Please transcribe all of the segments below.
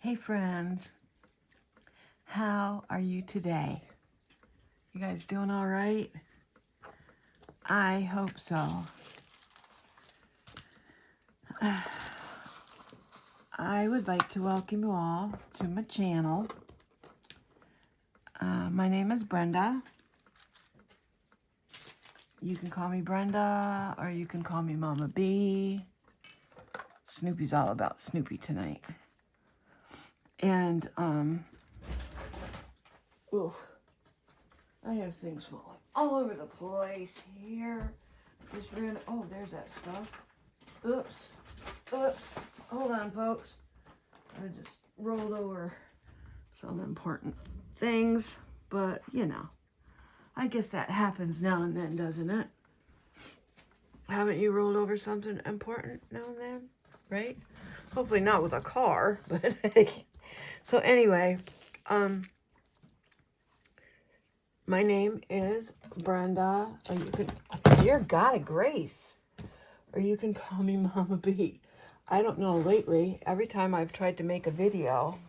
Hey friends, how are you today? You guys doing all right? I hope so. I would like to welcome you all to my channel. My name is Brenda. You can call me Brenda or you can call me Mama B. Snoopy's all about Snoopy tonight. And, ooh, I have things falling all over the place here. Just ran, oh, there's that stuff. Oops. Hold on, folks. I just rolled over some important things, but you know, I guess that happens now and then, doesn't it? Haven't you rolled over something important now and then? Right? Hopefully not with a car, but so anyway, my name is Brenda, or you can, dear God of grace, or you can call me Mama B. I don't know, lately, every time I've tried to make a video,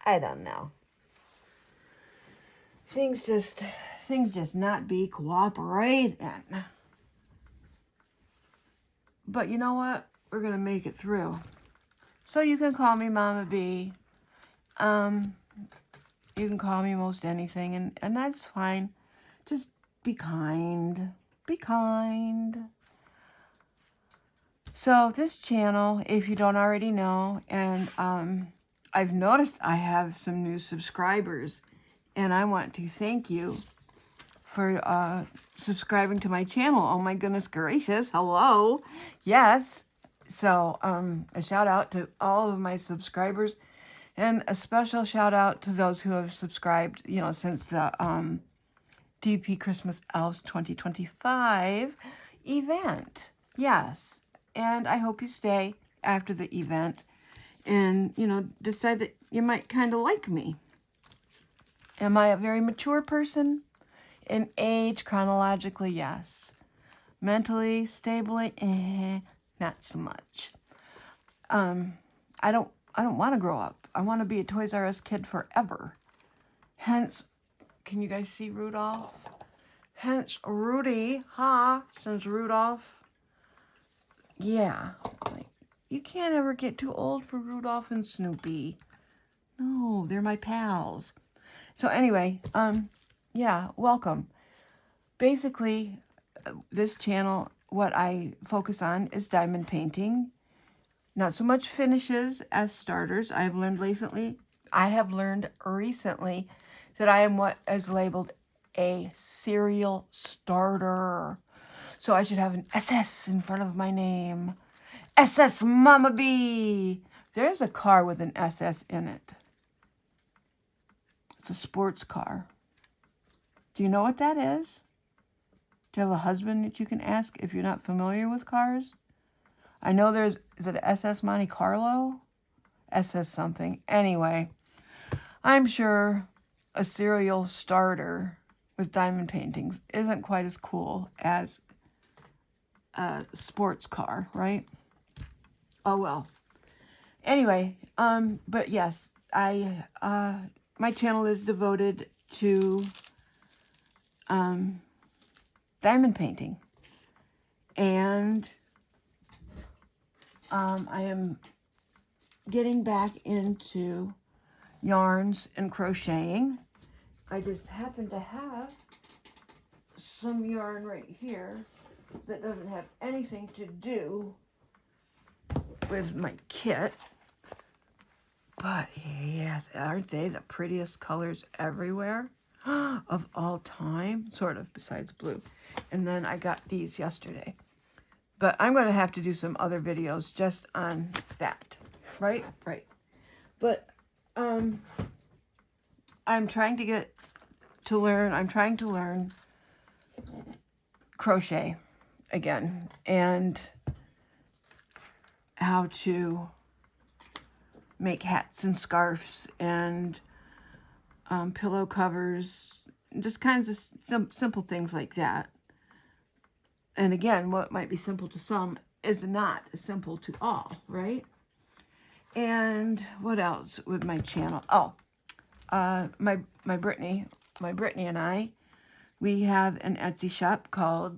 I don't know. Things just not be cooperating. But you know what? We're going to make it through. So you can call me Mama B. You can call me most anything, and that's fine. Just be kind. Be kind. So this channel, if you don't already know, and I've noticed I have some new subscribers, and I want to thank you for subscribing to my channel. Oh my goodness gracious, hello. Yes. So a shout out to all of my subscribers, and a special shout out to those who have subscribed, you know, since the DP Christmas Elves 2025 event. Yes. And I hope you stay after the event and, you know, decide that you might kind of like me. Am I a very mature person? In age, chronologically, yes. Mentally, stably, not so much. I don't want to grow up. I want to be a Toys R Us kid forever. Hence, can you guys see Rudolph? Hence, Rudy, since Rudolph. Yeah, like, you can't ever get too old for Rudolph and Snoopy. No, they're my pals. So anyway, yeah, welcome. Basically, this channel, what I focus on is diamond painting. Not so much finishes as starters. I have learned recently that I am what is labeled a serial starter. So I should have an SS in front of my name. SS Mama B. There's a car with an SS in it. It's a sports car. Do you know what that is? Do you have a husband that you can ask if you're not familiar with cars? I know is it an SS Monte Carlo? SS something. Anyway, I'm sure a serial starter with diamond paintings isn't quite as cool as a sports car, right? Oh well. Anyway, but yes, my channel is devoted to diamond painting, and I am getting back into yarns and crocheting. I just happen to have some yarn right here that doesn't have anything to do with my kit. But yes, aren't they the prettiest colors everywhere of all time? Sort of, besides blue. And then I got these yesterday. But I'm going to have to do some other videos just on that. Right? Right. But I'm trying to learn crochet again, and how to make hats and scarves and pillow covers, just kinds of simple things like that. And again, what might be simple to some is not simple to all, right? And what else with my channel? Oh, my Brittany and I, we have an Etsy shop called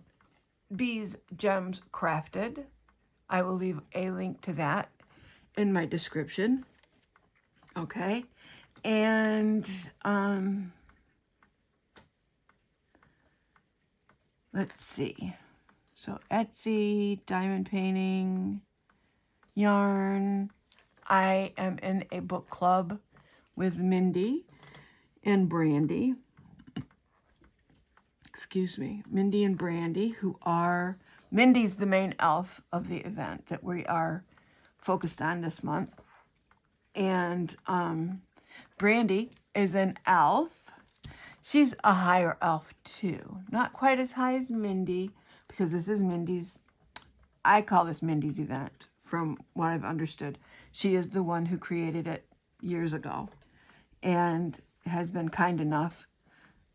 Bees Gems Crafted. I will leave a link to that in my description. Okay. And let's see. So Etsy, diamond painting, yarn. I am in a book club with Mindy and Brandi. Excuse me, Mindy and Brandi, who are, Mindy's the main elf of the event that we are focused on this month. And Brandi is an elf. She's a higher elf too. Not quite as high as Mindy, because this is Mindy's, I call this Mindy's event from what I've understood. She is the one who created it years ago and has been kind enough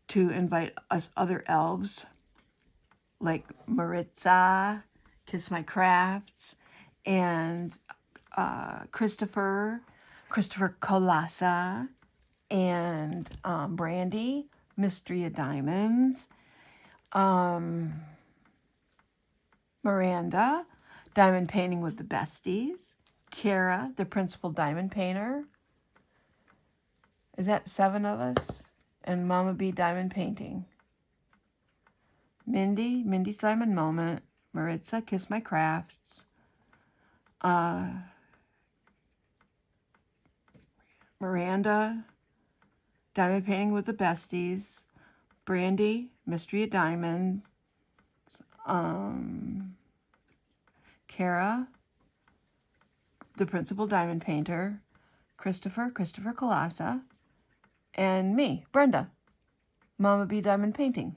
to invite us other elves like Maritza, Kiss My Krafts, and Christopher Kolasa, and Brandi, Mystria Diamonds, Miranda, diamond painting with the Besties, Carra, the principal diamond painter. Is that 7 of us? And Mama B diamond painting. Mindy's diamond moment. Maritza, Kiss My Krafts. Miranda, diamond painting with the Besties. Brandi, Mystria Diamonds. Carra, the principal diamond painter. Christopher Kolasa. And me, Brenda, Mama B diamond painting.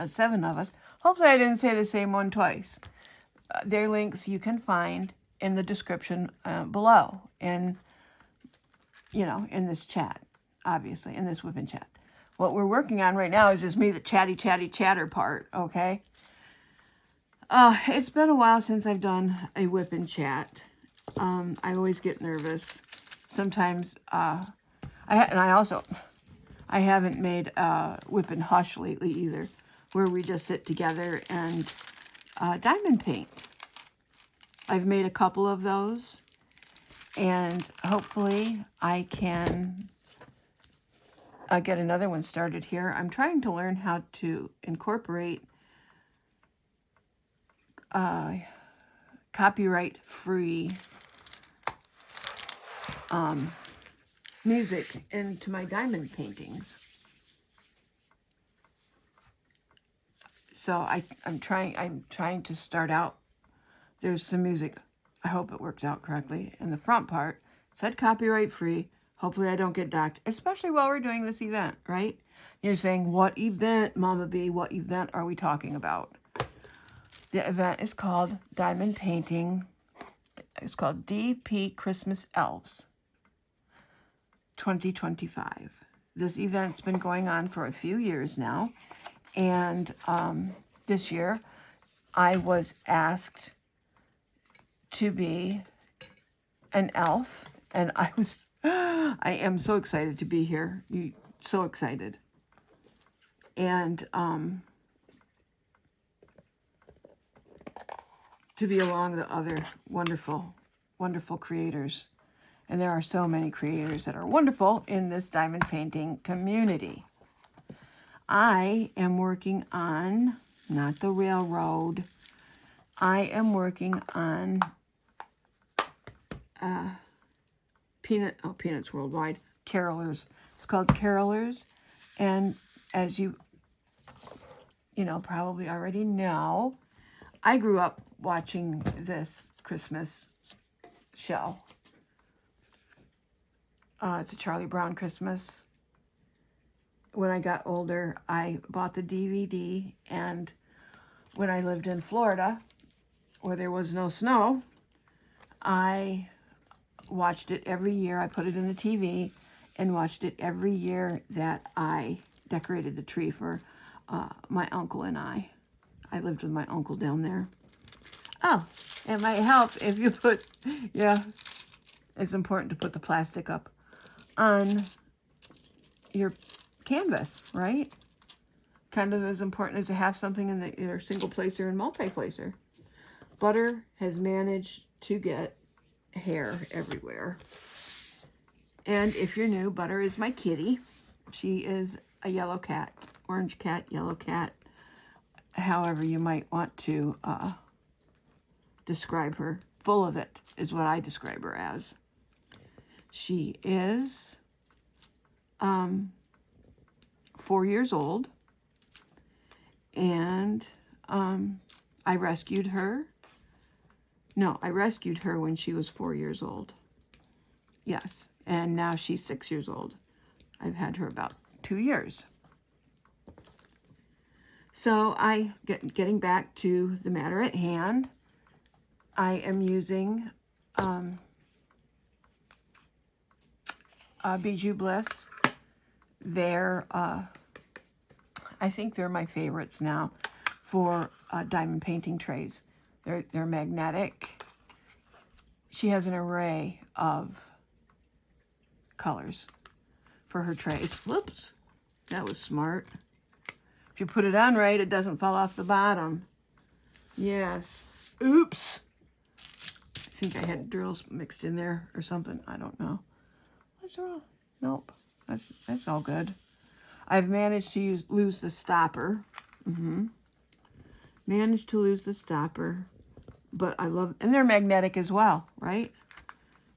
7 of us. Hopefully I didn't say the same one twice. Their links you can find in the description below. In this chat, obviously, in this whipping chat. What we're working on right now is just me, the chatter part, okay? It's been a while since I've done a whipping chat. I always get nervous. Sometimes, I haven't made Whip and Hush lately either, where we just sit together and diamond paint. I've made a couple of those, and hopefully I can get another one started here. I'm trying to learn how to incorporate copyright-free music into my diamond paintings. So I'm trying to start out. There's some music. I hope it works out correctly. In the front part, it said copyright free. Hopefully I don't get docked, especially while we're doing this event, right? You're saying, what event, Mama B? What event are we talking about? The event is called Diamond Painting. It's called DP Christmas Elves 2025. This event's been going on for a few years now. And this year, I was asked to be an elf. And I am so excited to be here. So excited. And to be along the other wonderful, wonderful creators. And there are so many creators that are wonderful in this diamond painting community. I am working on, not the railroad, I am working on Peanuts Worldwide, Carolers. It's called Carolers. And as you probably already know, I grew up watching this Christmas show. It's a Charlie Brown Christmas. When I got older, I bought the DVD, and when I lived in Florida, where there was no snow, I watched it every year. I put it in the TV and watched it every year that I decorated the tree for my uncle and I. I lived with my uncle down there. Oh, it might help if you put, yeah, it's important to put the plastic up on your canvas, right? Kind of as important as to have something in your single placer and multi-placer. Butter has managed to get hair everywhere. And if you're new, Butter is my kitty. She is a yellow cat, orange cat, yellow cat, however you might want to describe her. Full of it is what I describe her as. She is 4 years old, and I rescued her. No, I rescued her when she was 4 years old. Yes, and now she's 6 years old. I've had her about 2 years. So getting back to the matter at hand, I am using Bijou Bliss. They're, I think they're my favorites now for diamond painting trays. They're magnetic. She has an array of colors for her trays. Whoops, that was smart. If you put it on right, it doesn't fall off the bottom. Yes. Oops. I think I had drills mixed in there or something. I don't know. What's wrong? Nope. That's all good. I've managed to lose the stopper. Managed to lose the stopper. But I love, and they're magnetic as well, right?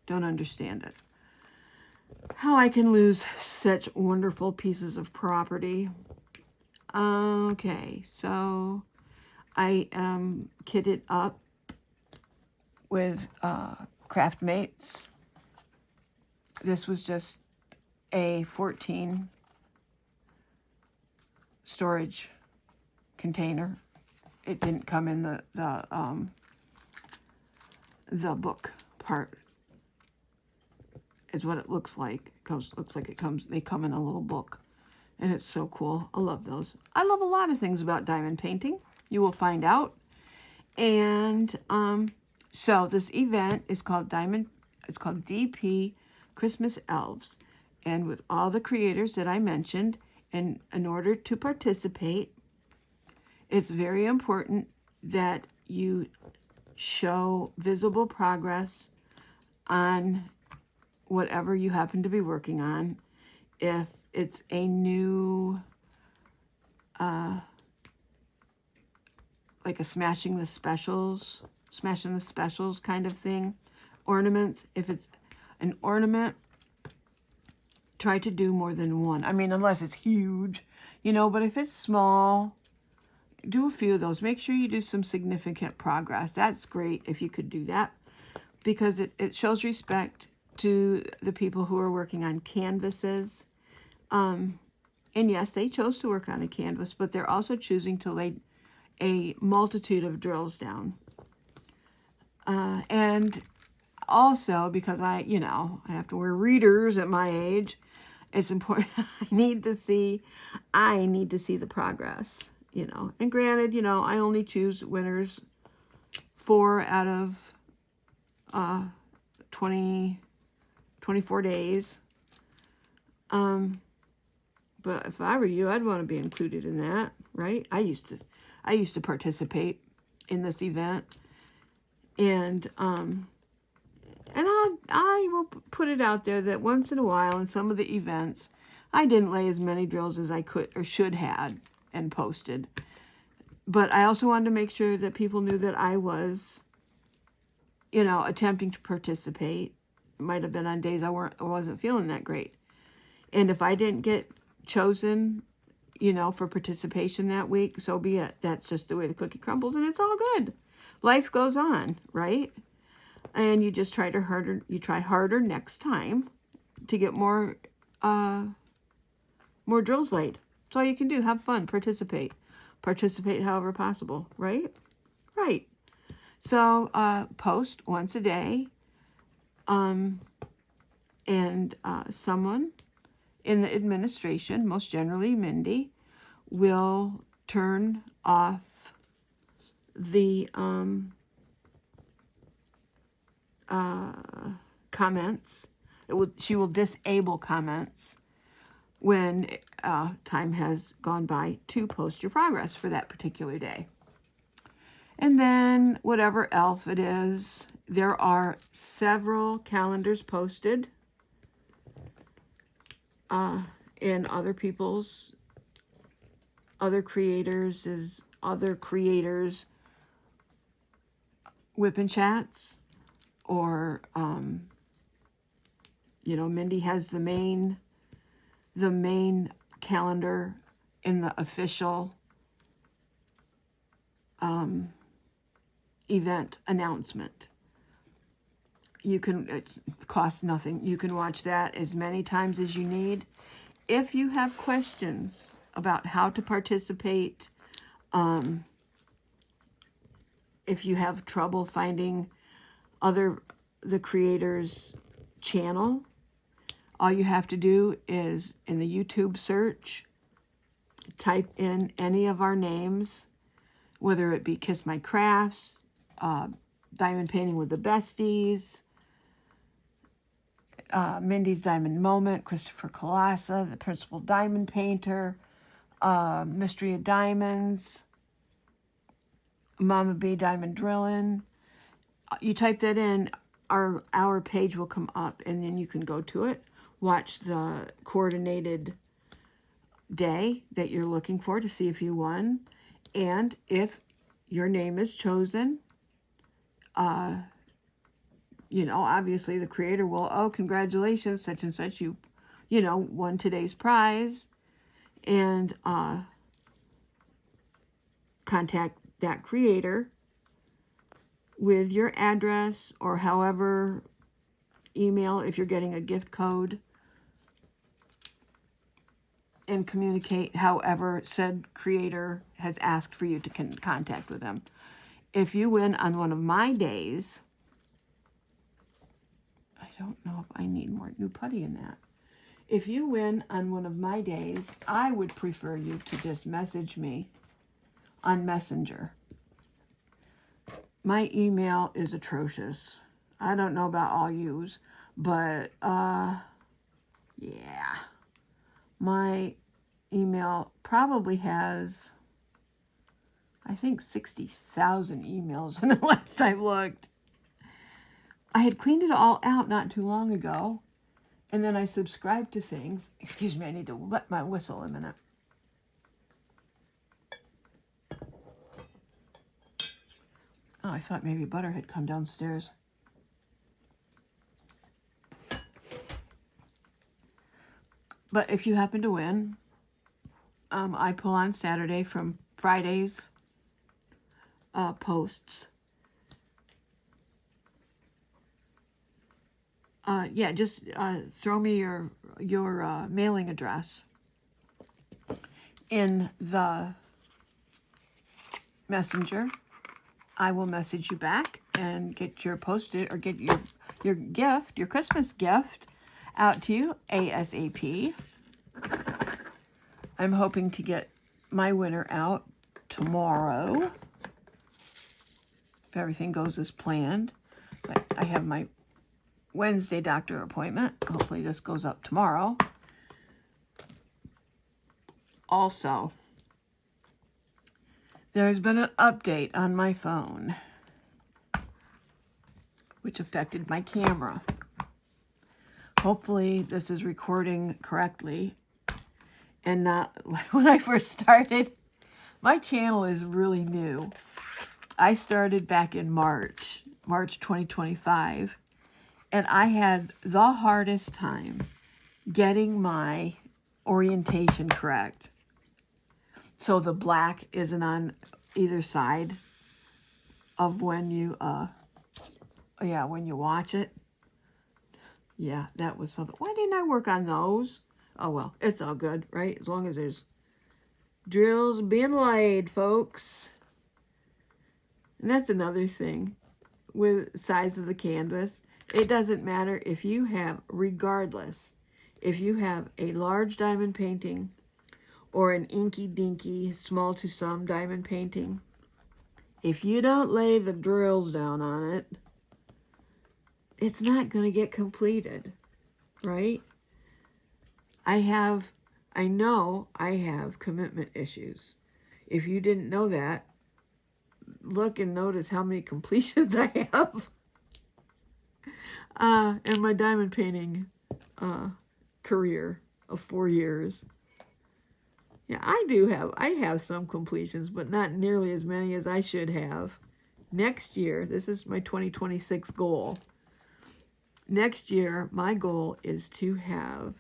Don't understand it. How I can lose such wonderful pieces of property. Okay, so I kitted up with Craft Mates. This was just a 14 storage container. It didn't come in the book part. Is what it looks like. They come in a little book. And it's so cool. I love those. I love a lot of things about diamond painting. You will find out. And so this event is called DP Christmas Elves. And with all the creators that I mentioned, and in order to participate, it's very important that you show visible progress on whatever you happen to be working on. If it's a new, like a smashing the specials kind of thing, ornaments. If it's an ornament, try to do more than one. I mean, unless it's huge, but if it's small, do a few of those. Make sure you do some significant progress. That's great if you could do that, because it shows respect to the people who are working on canvases. And yes, they chose to work on a canvas, but they're also choosing to lay a multitude of drills down. And also, because I have to wear readers at my age, it's important. I need to see the progress, And granted, I only choose winners 4 out of 24 days. But if I were you, I'd want to be included in that, right? I used to participate in this event, and I will put it out there that once in a while in some of the events, I didn't lay as many drills as I could or should have and posted. But I also wanted to make sure that people knew that I was, attempting to participate. It might have been on days I wasn't feeling that great. And if I didn't get chosen, for participation that week, so be it. That's just the way the cookie crumbles, and it's all good. Life goes on, right? And you just try harder next time to get more drills laid. That's all you can do. Have fun, participate however possible, right? Right. So post once a day, and someone in the administration, most generally Mindy, will turn off the comments. She will disable comments when time has gone by to post your progress for that particular day. And then whatever elf it is, there are several calendars posted in other people's, other creators' whipping chats, or you know, Mindy has the main calendar in the official event announcement. You can, it costs nothing. You can watch that as many times as you need. If you have questions about how to participate, if you have trouble finding the creator's channel, all you have to do is in the YouTube search, type in any of our names, whether it be Kiss My Krafts, Diamond Painting with the Besties, Mindy's Diamond Moment, Christopher Kolasa, the Principal Diamond Painter, Mystria Diamonds, Mama B Diamond Drillin'. You type that in, our page will come up, and then you can go to it, watch the coordinated day that you're looking for to see if you won. And if your name is chosen, you know, obviously the creator will, oh, congratulations, such and such, you know, won today's prize. And contact that creator with your address, or however, email if you're getting a gift code, and communicate however said creator has asked for you to contact with them. If you win on one of my days, I don't know if I need more new putty in that. If you win on one of my days, I would prefer you to just message me on Messenger. My email is atrocious. I don't know about all yous, but yeah. My email probably has, I think, 60,000 emails when the last I looked. I had cleaned it all out not too long ago, and then I subscribed to things. Excuse me, I need to wet my whistle a minute. Oh, I thought maybe Butter had come downstairs. But if you happen to win, I pull on Saturday from Friday's posts. Yeah, just throw me your mailing address in the messenger. I will message you back and get your posted, or get your gift, your Christmas gift, out to you ASAP. I'm hoping to get my winner out tomorrow, if everything goes as planned. But I have my Wednesday doctor appointment. Hopefully this goes up tomorrow. Also, there's been an update on my phone, which affected my camera. Hopefully this is recording correctly and not like when I first started. My channel is really new. I started back in March 2025, and I had the hardest time getting my orientation correct. So the black isn't on either side of when you, when you watch it. Yeah, that was something. Why didn't I work on those? Oh, well, it's all good, right? As long as there's drills being laid, folks. And that's another thing with size of the canvas. It doesn't matter if you have, regardless, if you have a large diamond painting or an inky dinky small to some diamond painting, if you don't lay the drills down on it, it's not going to get completed, right? I know I have commitment issues. If you didn't know that, look and notice how many completions I have in my diamond painting career of 4 years. Yeah, I have some completions, but not nearly as many as I should have. Next year, this is my 2026 goal. Next year, my goal is to have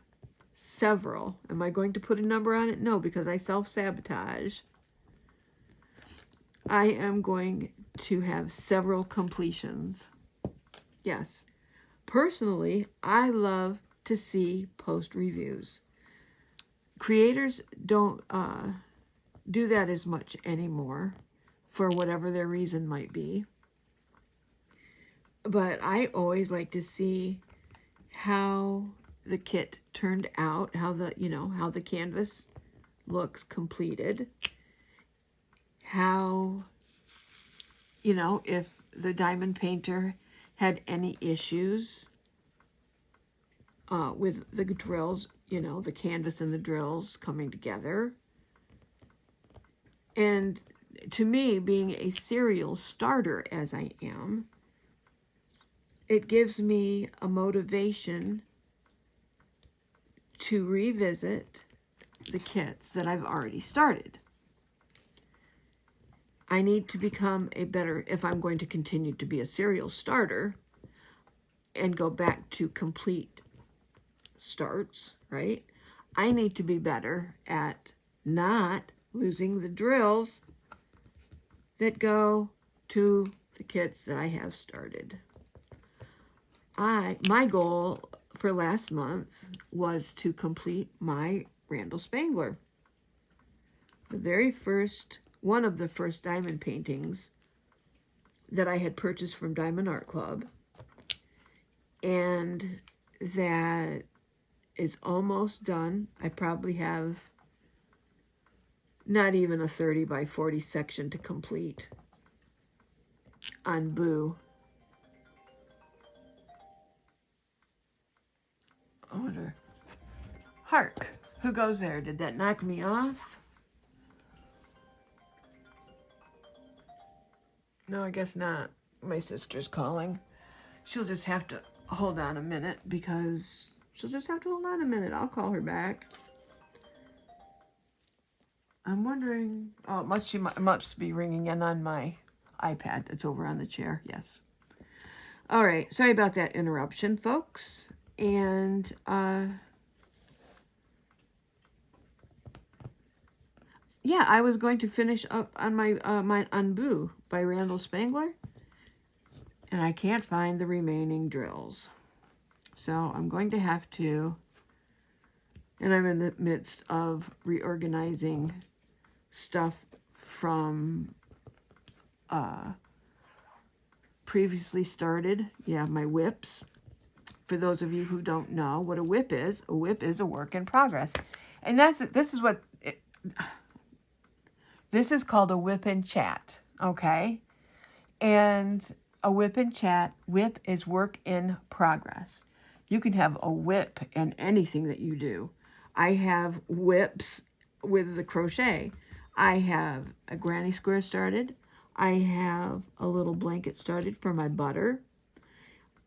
several. Am I going to put a number on it? No, because I self-sabotage. I am going to have several completions. Yes. Personally, I love to see post reviews. Creators don't do that as much anymore for whatever their reason might be. But I always like to see how the kit turned out, how the canvas looks completed, how, if the diamond painter had any issues with the drills, the canvas and the drills coming together. And to me, being a serial starter as I am, it gives me a motivation to revisit the kits that I've already started. I need to become if I'm going to continue to be a serial starter and go back to complete starts, right? I need to be better at not losing the drills that go to the kits that I have started. My goal for last month was to complete my Randall Spangler. One of the first diamond paintings that I had purchased from Diamond Art Club. And that is almost done. I probably have not even a 30 by 40 section to complete on Boo. I wonder. Hark! Who goes there? Did that knock me off? No, I guess not. My sister's calling. She'll just have to hold on a minute I'll call her back. I'm wondering. Oh, it must be ringing in on my iPad. It's over on the chair. Yes. All right. Sorry about that interruption, folks. And yeah, I was going to finish up on my on Boo by Randall Spangler, and I can't find the remaining drills. So I'm going to have to, and I'm in the midst of reorganizing stuff from previously started. Yeah, my whips. For those of you who don't know what a whip is a work in progress. And this is called a whip and chat, okay? And a whip and chat, whip is work in progress. You can have a whip in anything that you do. I have whips with the crochet. I have a granny square started. I have a little blanket started for my butter.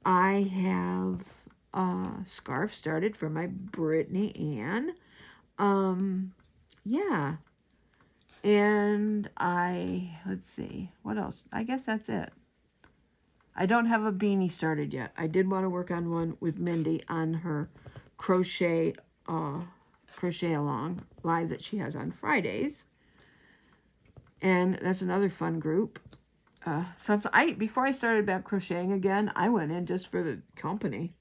I have a scarf started for my Brittany Ann. Yeah. And let's see, what else? I guess that's it. I don't have a beanie started yet. I did want to work on one with Mindy on her crochet along live that she has on Fridays. And that's another fun group. Before I started back crocheting again, I went in just for the company.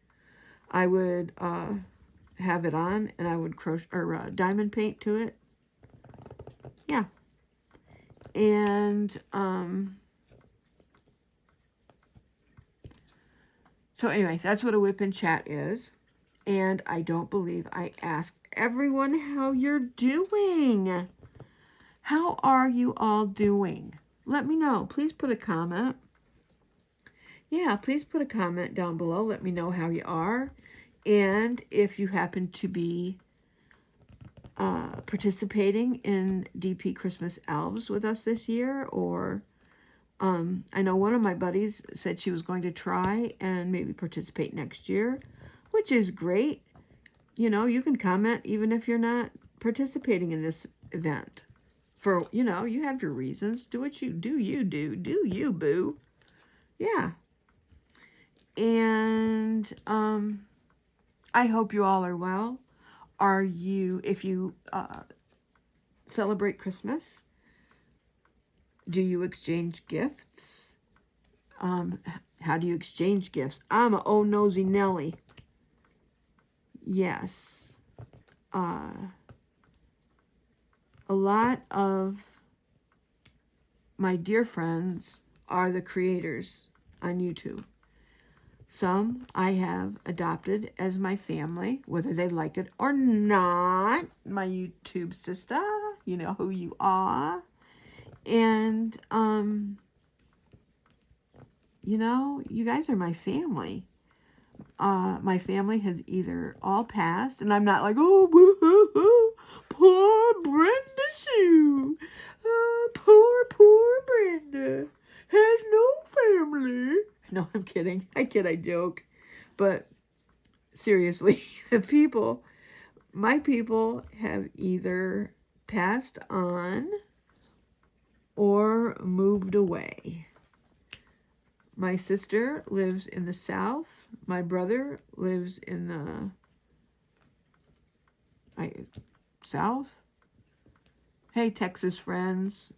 I would have it on, and I would crochet or diamond paint to it. Yeah. And so anyway, that's what a whip and chat is. And I don't believe I asked everyone how you're doing. How are you all doing? Let me know. Please put a comment. yeah, please put a comment down below. Let me know how you are. And if you happen to be participating in DP Christmas Elves with us this year, or I know one of my buddies said she was going to try and maybe participate next year, which is great. You know, you can comment even if you're not participating in this event. For, you know, you have your reasons. Do what you do. Do you, boo. Yeah. And I hope you all are well. Are you, if you celebrate Christmas, do you exchange gifts? How do you exchange gifts? I'm a oh nosy Nelly. Yes. A lot of my dear friends are the creators on YouTube. Some I have adopted as my family, whether they like it or not. My YouTube sister, you know who you are. And, you know, you guys are my family. My family has either all passed, and I'm not like, oh, boo-hoo-hoo, poor Brenda Sue. Poor Brenda has no family. No, I'm kidding. I kid, I joke. But seriously, my people have either passed on or moved away. My sister lives in the South. My brother lives in the South. Hey, Texas friends.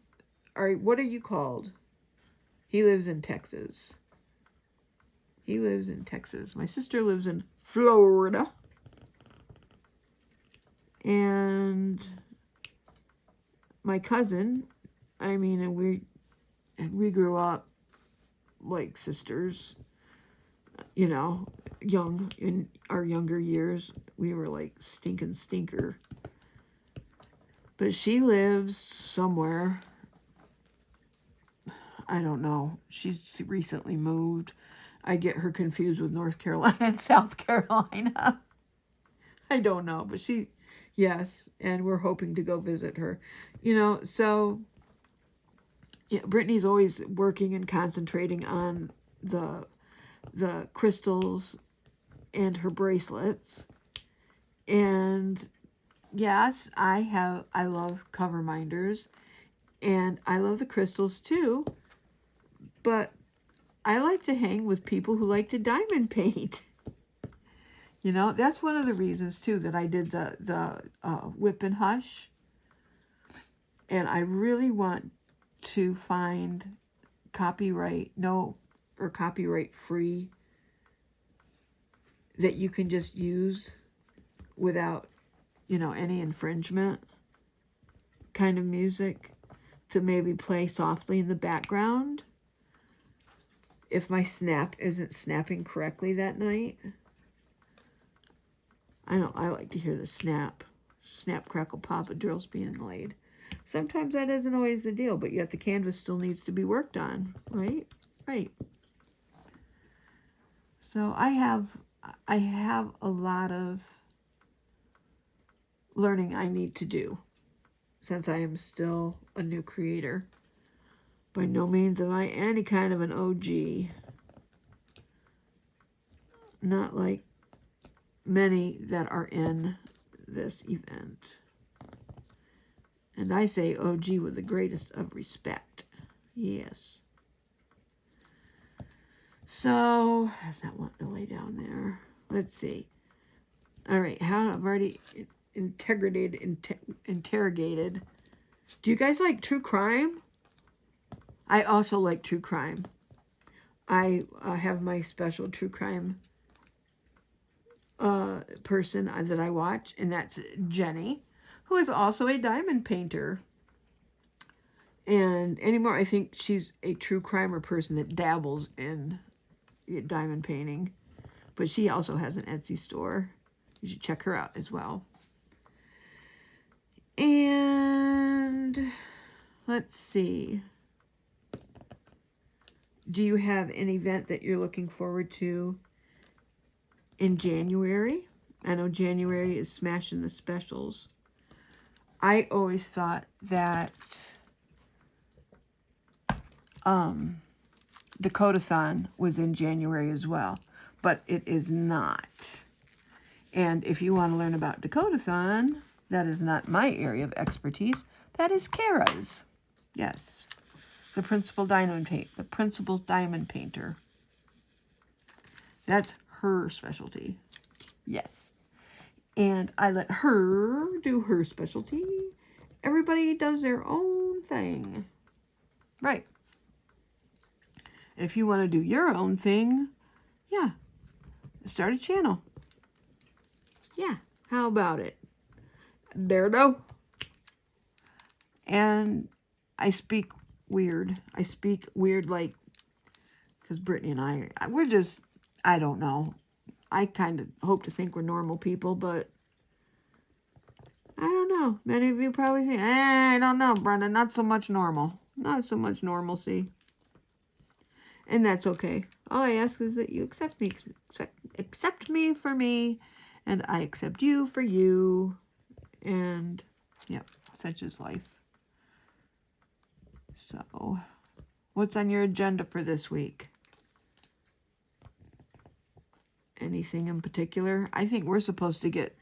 What are you called? He lives in Texas. He lives in Texas. My sister lives in Florida. And my cousin, I mean, we grew up like sisters, you know, young, in our younger years. We were like stinker. But she lives somewhere. I don't know. She's recently moved. I get her confused with North Carolina and South Carolina. I don't know, but yes, and we're hoping to go visit her. You know, so yeah, Brittany's always working and concentrating on the crystals and her bracelets. And yes, I love cover minders, and I love the crystals too, but I like to hang with people who like to diamond paint. You know, that's one of the reasons too that I did the Whip and Hush. And I really want to find copyright free that you can just use without, you know, any infringement kind of music to maybe play softly in the background if my snap isn't snapping correctly that night. I know I like to hear the snap, crackle, pop of drills being laid. Sometimes that isn't always the deal, but yet the canvas still needs to be worked on, right? Right. So I have a lot of learning I need to do since I am still a new creator. By no means am I any kind of an OG. Not like many that are in this event. And I say OG with the greatest of respect. Yes. So, that's not wanting to lay down there. Let's see. All right, how I've already interrogated. Do you guys like true crime? I also like true crime. I have my special true crime person that I watch, and that's Jenny, who is also a diamond painter. And anymore, I think she's a true crimer person that dabbles in diamond painting. But she also has an Etsy store. You should check her out as well. And let's see. Do you have an event that you're looking forward to in January? I know January is smashing the specials. I always thought that Dakota-thon was in January as well, but it is not. And if you want to learn about Dakota-thon, that is not my area of expertise. That is Carra's. Yes. The principal diamond painter. That's her specialty. Yes. And I let her do her specialty. Everybody does their own thing. Right. If you want to do your own thing, yeah, start a channel. Yeah, how about it? There go. And I speak weird. I speak weird like, because Brittany and we're just, I don't know. I kind of hope to think we're normal people, but I don't know. Many of you probably think, I don't know, Brenda, not so much normal. Not so much normalcy. And that's okay. All I ask is that you accept me for me, and I accept you for you. And, yep, such is life. So, what's on your agenda for this week? Anything in particular? I think we're supposed to get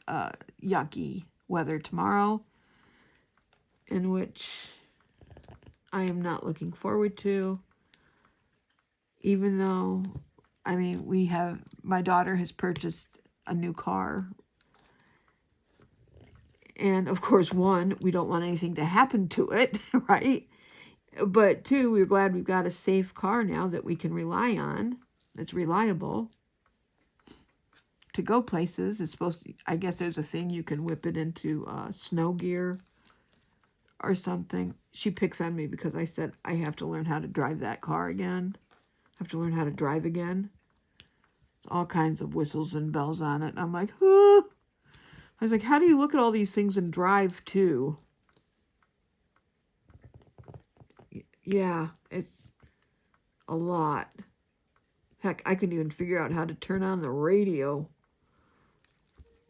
yucky weather tomorrow, in which I am not looking forward to. Even though, I mean, my daughter has purchased a new car. And of course, one, we don't want anything to happen to it, right? But two, we're glad we've got a safe car now that we can rely on. It's reliable to go places. It's supposed to, I guess there's a thing you can whip it into snow gear or something. She picks on me because I said I have to learn how to drive that car again. I have to learn how to drive again. There's all kinds of whistles and bells on it. And I'm like, huh. I was like, how do you look at all these things and drive too? Yeah, it's a lot. Heck, I couldn't even figure out how to turn on the radio.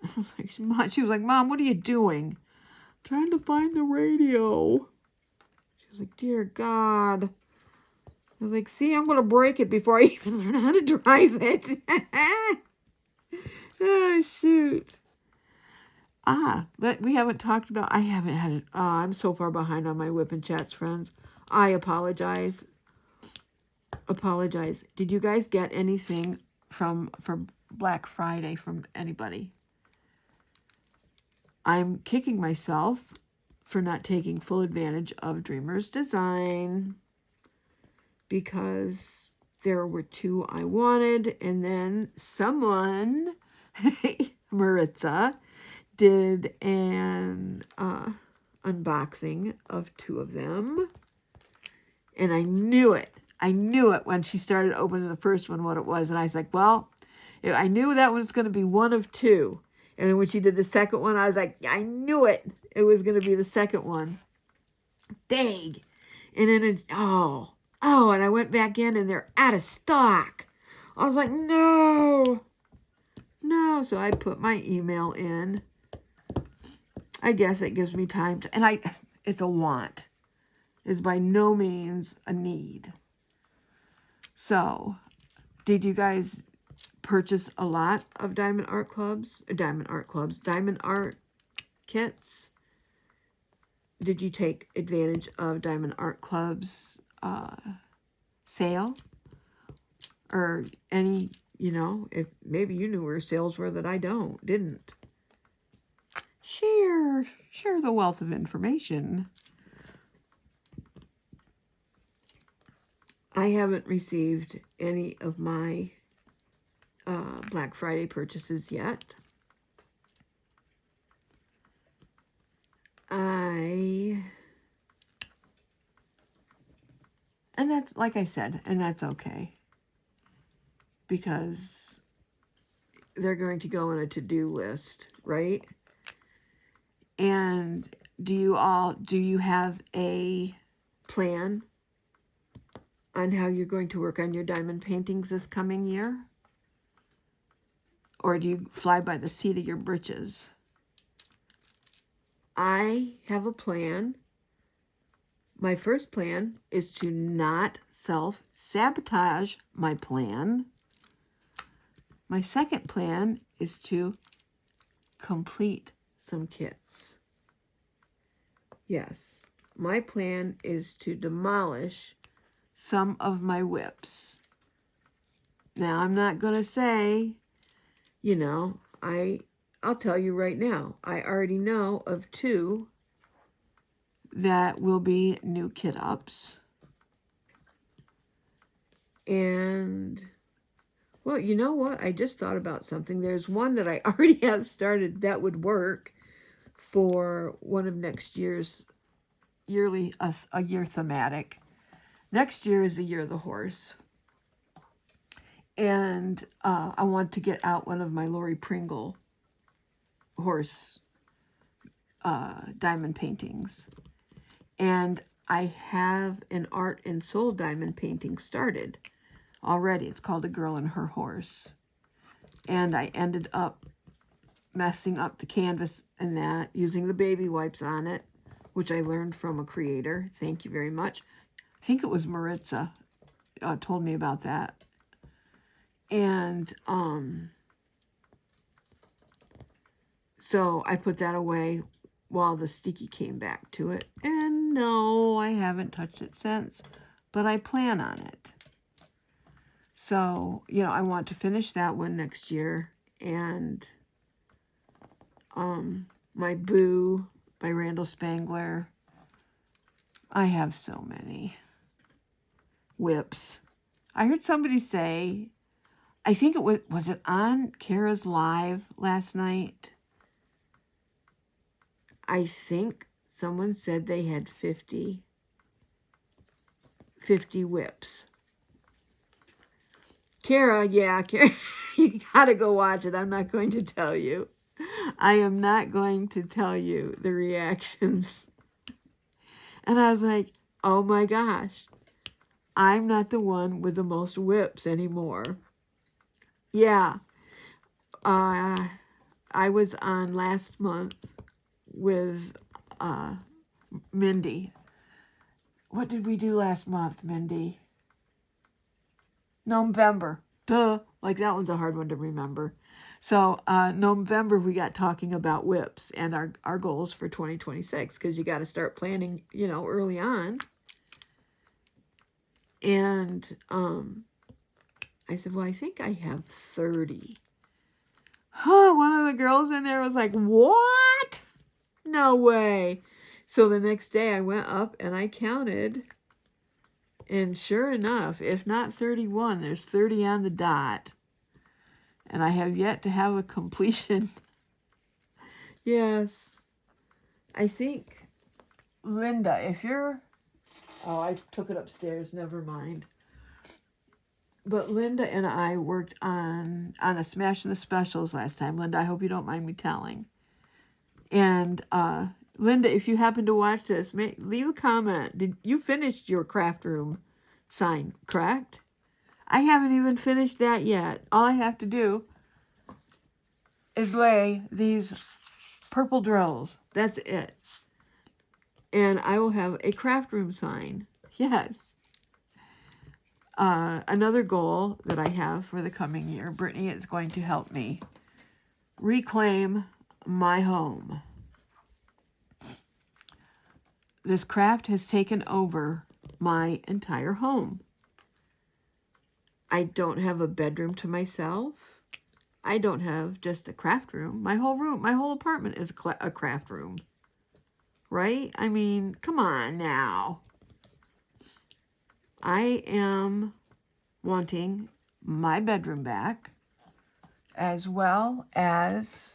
I was like, she was like, Mom, what are you doing? Trying to find the radio. She was like, dear God. I was like, see, I'm going to break it before I even learn how to drive it. Oh, shoot. We haven't talked about, I haven't had it. I'm so far behind on my whip and chats, friends. I apologize. Did you guys get anything for Black Friday from anybody? I'm kicking myself for not taking full advantage of Dreamer's Design because there were 2 I wanted, and then someone, Maritza, did an unboxing of 2 of them, and I knew it. I knew it when she started opening the first one, what it was, and I was like, well, I knew that was going to be one of 2. And then when she did the second one, I was like, I knew it. It was going to be the second one. Dang. And then, and I went back in and they're out of stock. I was like, no. So I put my email in. I guess it gives me time to, and it's a want. It's by no means a need. So, did you guys purchase a lot of diamond art kits? Did you take advantage of Diamond Art Club's sale? Or any, if maybe you knew where sales were that I didn't. Share the wealth of information. I haven't received any of my Black Friday purchases yet. And that's, like I said, and that's okay. Because they're going to go on a to-do list, right? And do you have a plan on how you're going to work on your diamond paintings this coming year? Or do you fly by the seat of your britches? I have a plan. My first plan is to not self-sabotage my plan. My second plan is to complete some kits. Yes, my plan is to demolish some of my whips. Now, I'm not going to say, you know, I'll tell you right now, I already know of 2 that will be new kit ups. And, well, you know what? I just thought about something. There's one that I already have started that would work for one of next year's yearly, a year thematic. Next year is the year of the horse. And I want to get out one of my Lori Pringle horse diamond paintings. And I have an Art and Soul diamond painting started already. It's called A Girl and Her Horse. And I ended up messing up the canvas and that, using the baby wipes on it, which I learned from a creator. Thank you very much. I think it was Maritza told me about that. And so I put that away while the sticky came back to it. And no, I haven't touched it since, but I plan on it. So, you know, I want to finish that one next year. And my Boo by Randall Spangler. I have so many whips. I heard somebody say, I think it was it on Carra's Live last night? I think someone said they had 50 whips. Carra, yeah, Carra, you gotta go watch it. I'm not going to tell you. I am not going to tell you the reactions. And I was like, oh my gosh, I'm not the one with the most whips anymore. Yeah, I was on last month with Mindy. What did we do last month, Mindy? November. Duh. Like, that one's a hard one to remember. So, November, we got talking about whips and our goals for 2026, because you got to start planning, you know, early on. And I said, well, I think I have 30. Huh, one of the girls in there was like, what? No way. So the next day I went up and I counted. And sure enough, if not 31, there's 30 on the dot. And I have yet to have a completion. Yes. I think, Linda, if you're... Oh, I took it upstairs. Never mind. But Linda and I worked on a Smash in the Specials last time. Linda, I hope you don't mind me telling. And Linda, if you happen to watch this, leave a comment. Did you finished your craft room sign, correct? I haven't even finished that yet. All I have to do is lay these purple drills. That's it. And I will have a craft room sign. Yes. Another goal that I have for the coming year, Brittany is going to help me reclaim my home. This craft has taken over my entire home. I don't have a bedroom to myself. I don't have just a craft room. My whole apartment is a craft room. Right? I mean, come on now. I am wanting my bedroom back, as well as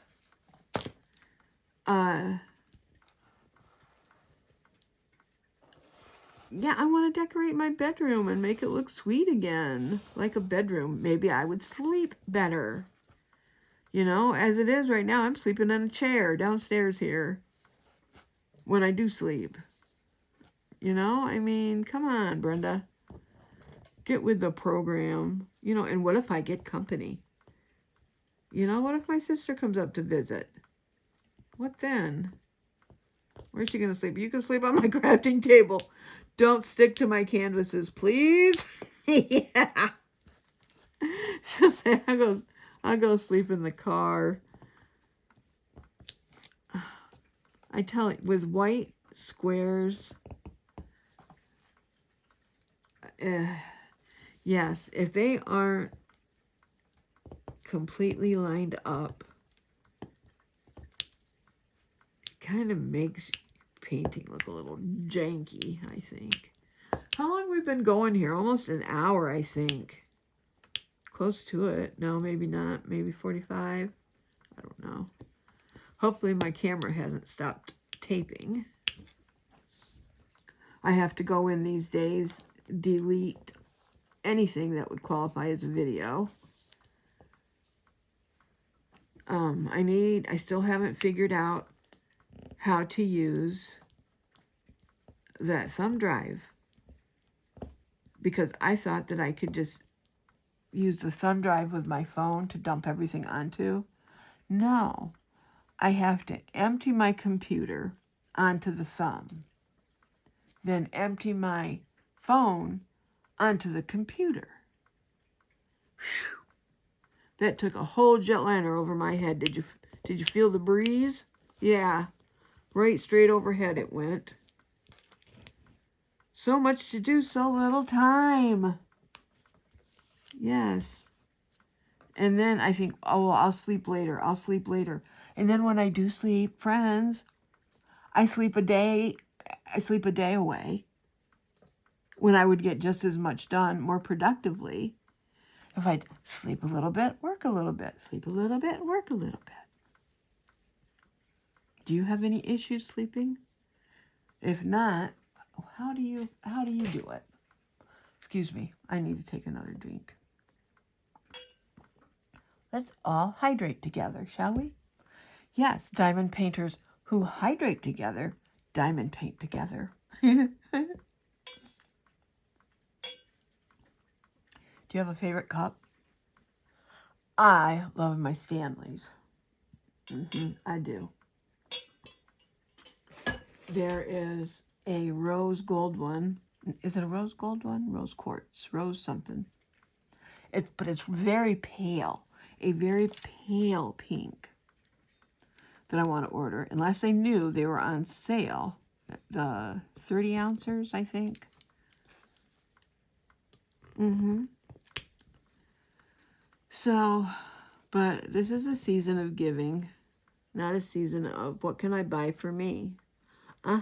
yeah, I want to decorate my bedroom and make it look sweet again, like a bedroom. Maybe I would sleep better. You know, as it is right now, I'm sleeping in a chair downstairs here when I do sleep. You know, I mean, come on, Brenda. Get with the program. You know, and what if I get company? You know, what if my sister comes up to visit? What then? Where's she going to sleep? You can sleep on my crafting table. Don't stick to my canvases, please. Yeah. She'll say, I'll go sleep in the car. I tell you, with white squares, yes, if they aren't completely lined up, it kind of makes painting look a little janky, I think. How long have we been going here? Almost an hour, I think. Close to it. No, maybe not. Maybe 45. I don't know. Hopefully my camera hasn't stopped taping. I have to go in these days, delete anything that would qualify as a video. I still haven't figured out how to use that thumb drive, because I thought that I could just use the thumb drive with my phone to dump everything onto. No, I have to empty my computer onto the thumb, then empty my phone onto the computer. Whew. That took a whole jetliner over my head. Did you feel the breeze? Yeah, right straight overhead it went. So much to do, so little time. Yes. And then I think, oh, I'll sleep later. I'll sleep later. And then when I do sleep, friends, I sleep a day away when I would get just as much done more productively if I'd sleep a little bit, work a little bit, sleep a little bit, work a little bit. Do you have any issues sleeping? If not, how do you do it? Excuse me, I need to take another drink. Let's all hydrate together, shall we? Yes, diamond painters who hydrate together, diamond paint together. Do you have a favorite cup? I love my Stanleys. I do. There is a rose gold one. Is it a rose gold one? Rose quartz, rose something. But it's very pale, a very pale pink that I want to order, unless I knew they were on sale. The 30 ounces, I think. So, but this is a season of giving, not a season of what can I buy for me. I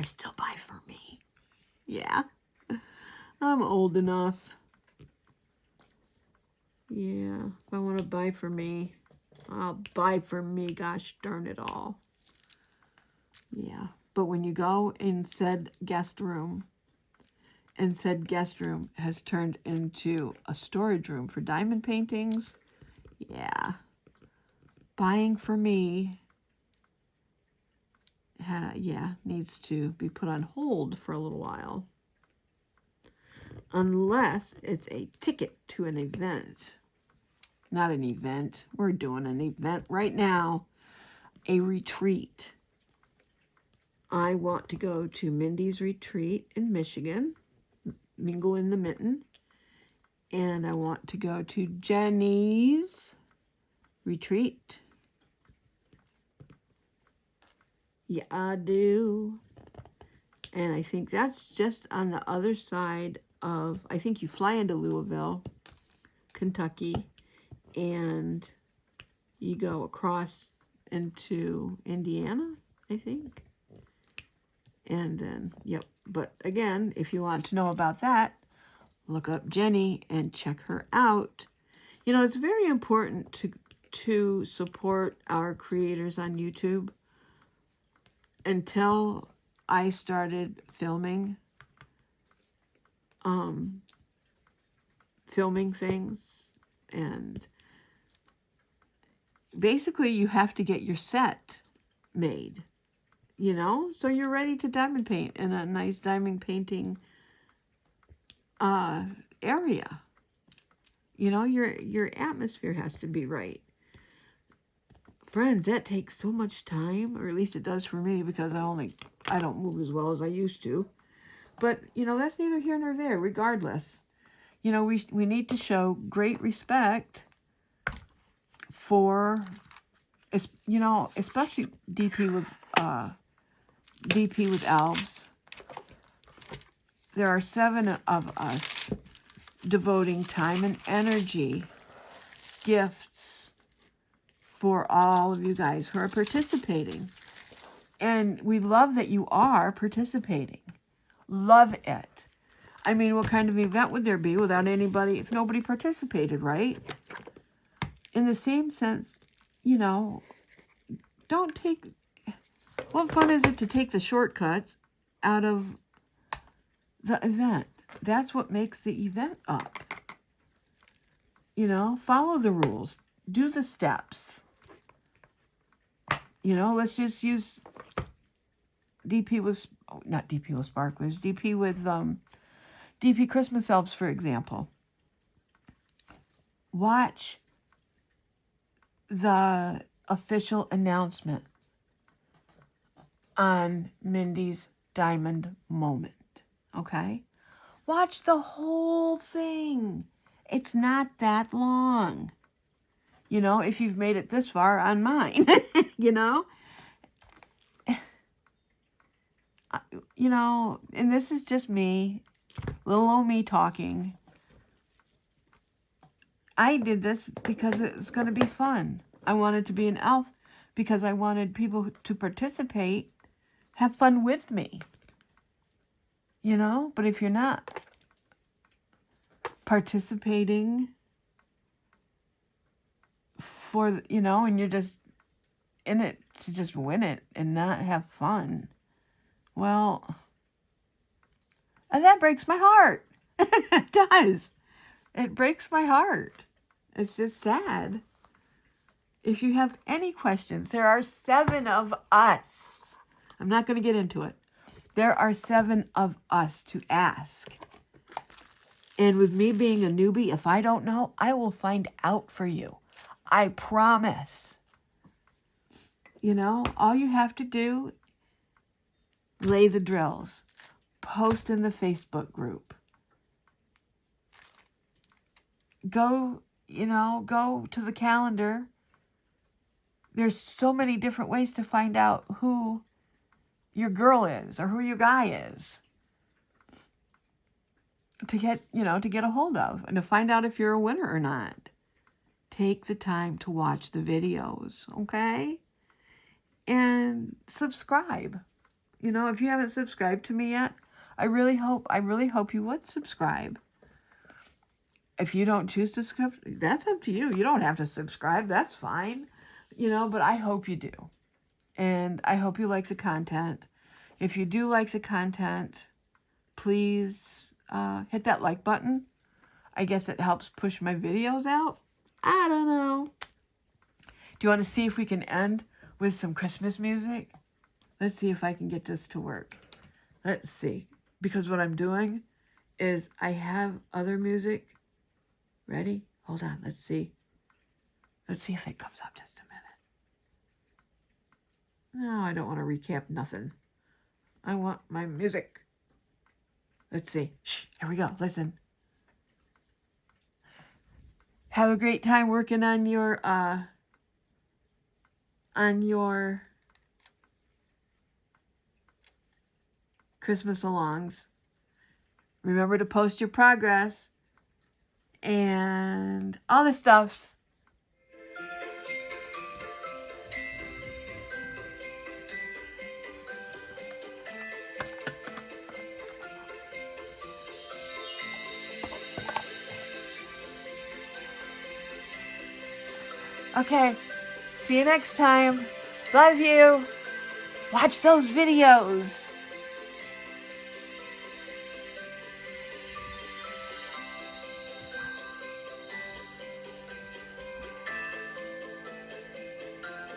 still buy for me. Yeah. I'm old enough. Yeah. If I want to buy for me, I'll buy for me. Gosh darn it all. Yeah. But when you go in said guest room, and said guest room has turned into a storage room for diamond paintings, yeah. Buying for me, needs to be put on hold for a little while. Unless it's a ticket to an event. Not an event. We're doing an event right now. A retreat. I want to go to Mindy's retreat in Michigan. Mingle in the Mitten. And I want to go to Jenny's retreat. Yeah, I do. And I think that's just on the other side of, I think you fly into Louisville, Kentucky, and you go across into Indiana, I think. And then, yep. But again, if you want to know about that, look up Jenny and check her out. You know, it's very important to support our creators on YouTube. Until I started filming things, and basically you have to get your set made, you know, so you're ready to diamond paint in a nice diamond painting area. You know, your atmosphere has to be right. Friends, that takes so much time, or at least it does for me, because I don't move as well as I used to. But, you know, that's neither here nor there, regardless. You know, we need to show great respect for, you know, especially DP with elves. There are 7 of us devoting time and energy, gifts, for all of you guys who are participating. And we love that you are participating. Love it. I mean, what kind of event would there be without anybody, if nobody participated, right? In the same sense, you know, what fun is it to take the shortcuts out of the event? That's what makes the event up. You know, follow the rules. Do the steps. You know, let's just use DP with, not DP with sparklers, DP with DP Christmas elves, for example. Watch the official announcement on Mindy's diamond moment, okay? Watch the whole thing. It's not that long. You know, if you've made it this far on mine, you know? You know, and this is just me, little old me talking. I did this because it's going to be fun. I wanted to be an elf because I wanted people to participate, have fun with me. You know, but if you're not participating for, you know, and you're just in it to just win it and not have fun, well, and that breaks my heart. It does. It breaks my heart. It's just sad. If you have any questions, there are 7 of us. I'm not going to get into it. There are 7 of us to ask. And with me being a newbie, if I don't know, I will find out for you. I promise. You know, all you have to do, lay the drills. Post in the Facebook group. Go, you know, go to the calendar. There's so many different ways to find out who your girl is or who your guy is. To get, you know, to get a hold of and to find out if you're a winner or not. Take the time to watch the videos, okay? And subscribe. You know, if you haven't subscribed to me yet, I really hope you would subscribe. If you don't choose to subscribe, that's up to you. You don't have to subscribe. That's fine. You know, but I hope you do. And I hope you like the content. If you do like the content, please hit that like button. I guess it helps push my videos out. I don't know. Do you want to see if we can end with some Christmas music? Let's see if I can get this to work. Let's see. Because what I'm doing is I have other music. Ready? Hold on. Let's see. Let's see if it comes up just a minute. No, I don't want to recap nothing. I want my music. Let's see. Shh, here we go. Listen. Have a great time working on your Christmas alongs. Remember to post your progress and all the stuffs. Okay, see you next time. Love you. Watch those videos.